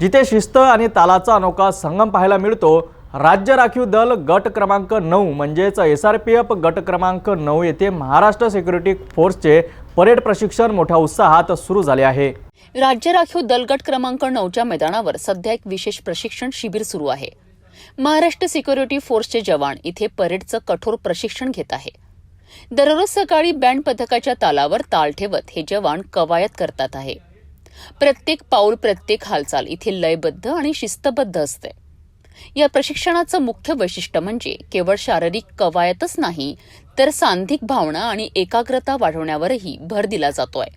जिथे शिस्त आणि तालाचा अनोखा संगम पाहायला मिळतो। राज्य राखीव दल गट क्रमांक 9 म्हणजेच SRPF गट क्रमांक 9 येथे महाराष्ट्र सिक्युरिटी फोर्सचे परेड प्रशिक्षण मोठ्या उत्साहात सुरू झाले आहे। राज्य राखीव दल गट क्रमांक 9च्या मैदानावर सध्या एक विशेष प्रशिक्षण शिबिर सुरू आहे। महाराष्ट्र सिक्युरिटी फोर्सचे जवान इथे परेडचं कठोर प्रशिक्षण घेत आहे। दररोज सकाळी बँड पथकाच्या तालावर ताल ठेवत हे जवान कवायत करतात आहे। प्रत्येक पाऊल, प्रत्येक हालचाल इथे लयबद्ध आणि शिस्तबद्ध असते। या प्रशिक्षणाचं मुख्य वैशिष्ट्य म्हणजे केवळ शारीरिक कवायतच नाही, तर सांघिक भावना आणि एकाग्रता वाढवण्यावरही भर दिला जातोय।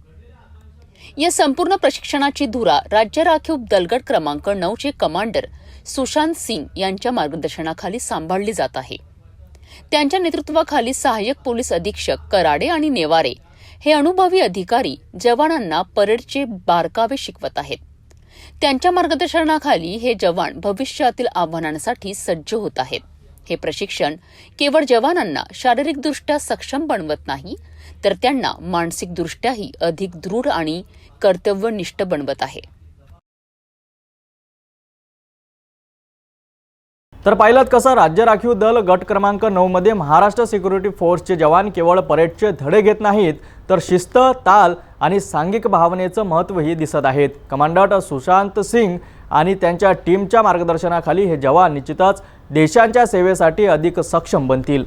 या संपूर्ण प्रशिक्षणाची धुरा राज्य राखीव दलगट क्रमांक 9चे कमांडर सुशांत सिंग यांच्या मार्गदर्शनाखाली सांभाळली जात आहे। त्यांच्या नेतृत्वाखाली सहाय्यक पोलीस अधीक्षक कराडे आणि नेवारे हे अनुभवी अधिकारी जवानांना परेडचे बारकावे शिकवत आहेत। त्यांच्या मार्गदर्शनाखाली हे जवान भविष्यातील आव्हानांसाठी सज्ज होत आहेत। हे प्रशिक्षण केवळ जवानांना शारीरिकदृष्ट्या सक्षम बनवत नाही, तर त्यांना मानसिकदृष्ट्याही अधिक दृढ आणि कर्तव्यनिष्ठ बनवत आहे। तर पाहिलं कसं राज्य राखीव दल गट क्रमांक 9 मध्ये महाराष्ट्र सिक्युरिटी फोर्सचे जवान केवळ परेडचे धडे घेत नाहीत, तर शिस्त, ताल आणि सांघिक भावनेचं महत्त्वही दिसत आहेत। कमांडर सुशांत सिंग आणि त्यांच्या टीमच्या मार्गदर्शनाखाली हे जवान निश्चितच देशांच्या सेवेसाठी अधिक सक्षम बनतील।